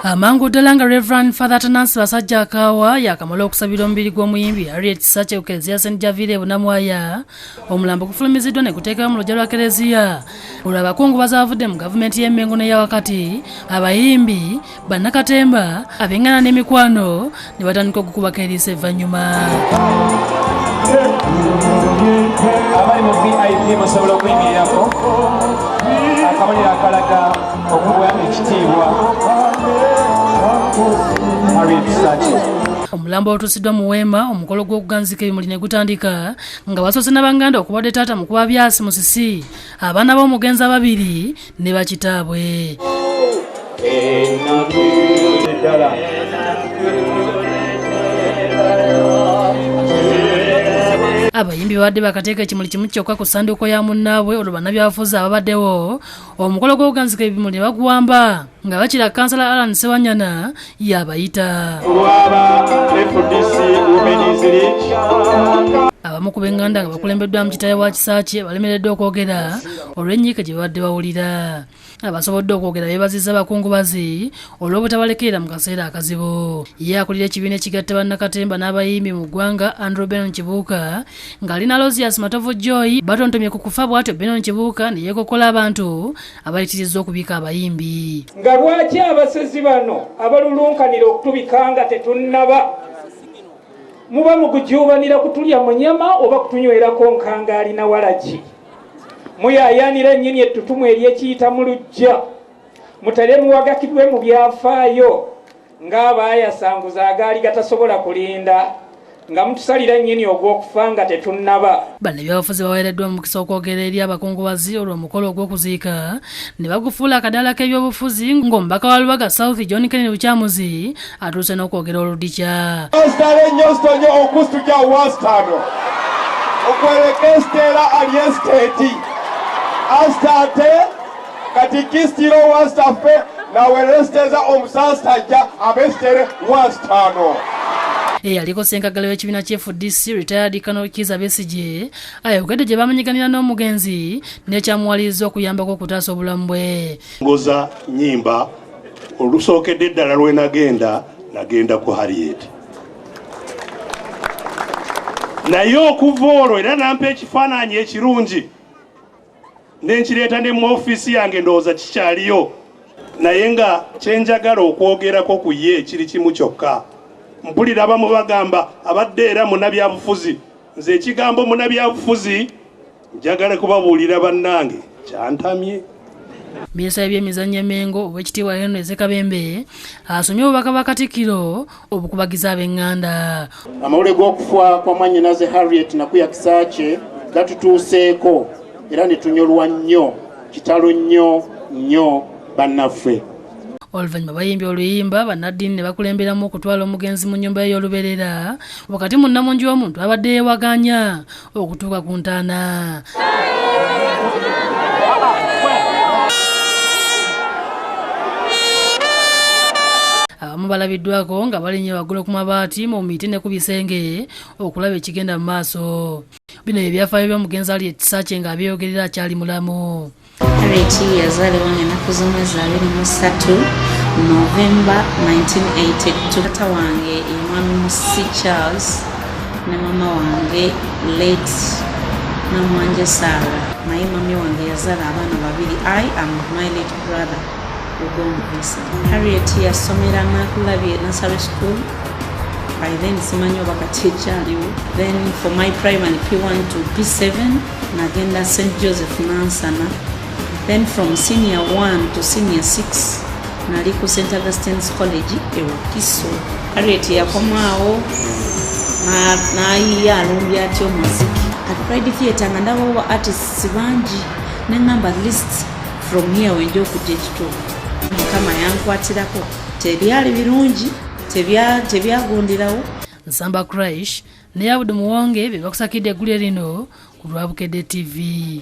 Amangu ddala Reverend Father Tanasi Basajja Akawa yakamala okusabira omubiri gw'omuyimbi Harriet Sache Eklezia St. Javile Bunamwaya omulambo gufulumiziddwa ne guteekebwa mu lugya lwa Eklezia. Olwo abakungu bazavudde mu gavumenti y'Emmengo n'eya wakati, abayimbi, bannakatemba, ab'engana n'emikwano ne batandika okukubako eriiso evvannyuma. Abali mu VIP musobola okuyimirirako akabonero akalaga okuwa ekitiibwa Harriet Sache. Omulambo otuusiddwa mu Weema, omukolo gw'okuganzika ebimuli ne gutandika nga basoose n'abanganda okubadde taata mu kuba byasi musisi, abaana b'omugenzi ababiri ne bakitaabwe. Abayimbi badde bakateeka ekimuli kimu kyokka ku ssanduuko ya munnaabwe olwo bannabyabufuzi ababaddewo omukolo gw'okuganzika ebimuli ne baguwamba nga bakira kansala Alan Sewanyana yabayita. Abamu ku b'enganda nga bakulembeddwa mu kitaawe wa Kisaaki balemereddwa okwogera olw'ennyiike gye babadde bawulira. Abasobodde okwogera beebazizza abakungubazi olw'obutabalekera mu kaseera akazibu. Ye akulira ekibiina ekigatta bannakatemba n'abayimbi mu ggwanga Andrew Benon Kibuuka ng'alina Rosias Matovu Joy batontomye ku kufa bw'atyo Benon Kibuuka ne yeekokkola abantu abayitirizza okubiika abayimbi. Nga lwaki abasezi bano abalulunkanira okutubika nga tetunnaba muba mukujubanira kutulya mu nyama oba kutunywerako nkangaali na walagi? Muyayanira ennyini ettutumu ery'ekiyita mu lujja mutale muwagakidwe mu byafaayo ng'abaayasanguza agaali gatasobola kulinda nga mutusalira ennyini ogw'okufa nga tetunnaba. Bannabyabufuzi baweereddwa omukisa okwogera eri abakungubazi olw'omukolo ogw'okuziika ne bagufuula akadaala k'ebyobufuzi ng'omubaka wa Lubaga South John Kennedy Lukyamuzi atuuse n'okwogera oludikya. Okwelekestera aliesteti astate katikistiro wastafe nawelesteza omusastajja abestere wastano. Aliko ssenkagala w'ekibiina ky'FDC retired Colonel Kizza Besigye ayogedde gye bamanyiganira n'omugenzi n'ekyamuwaliriza okuyambako okutaasa obulamu bwe. Ngoza nnyimba olusookedde eddala lwe nagenda ku Harriet. Naye okuva olwo era nampa ekifaananyi ekirungi nenkireeta ne mu ofiisi yange ndowooza kikyaliyo, naye nga kyenjagala okwogerako ku ye kiri kimu kyokka. Mpulira abamu bagamba abadde era munnabyabufuzi. Nze ekigambo munnabyabufuzi njagala kubabuulira bannange kyantamye. Minisita by'emizannyo Emmengo Oweekitiibwa Henry Ssekabembe asomye obubaka bwa Katikkiro obukubagiza ab'enganda. Amawulire g'okufa kwa mwannyinaze Harriet Nakuya Kisache gatutuuseeko era ne tunyolwa nnyo, kitalo nnyo bannaffe. Oluvannyuma bayimbi oluyimba bannaddiini ne bakulemberamu okutwala omugenzi mu nnyumba y'oluberera wakati mu nnamungi w'omuntu abadde yeewaganya okutuuka ku ntaana. Abamu balabiddwako nga balinnya waggulu ku mabaati mu miti ne ku bisenge okulaba ekigenda mu maaso. Bino ebyafaayo by'omugenzi Harriet Sache ng'abyeyogerera akyali mulamu. Harriet yazaalibwa ng'ennaku z'omwezi 23 Novemba 1982. Taata wange ye mwami Musi Charles ne mama wange late Namwanje Sarah. Naye mami wange yazaala abaana babiri. I am my late brother. Harriet yasomera Nakulabye Nursery School. By then simanyi oba kati ekyaliwo. Then for my primary P1 to P7 nagenda St. Joseph Nansana. Then from senior 1 to senior 6 nali ku St. Augustine's College e Wakiso. Harriet yakomaawo nayiya alumbya atya omuziki at Pride Theatre nga ndaba artists bangi neŋŋamba at least from here wenja okujja ekituufu. Mukama yankwatirako tebyali birungi tebyagundirawo. Nsamba Crash ne Abdu Muwonge be bakusakidde eggulire lino ku Lwabukedde TV.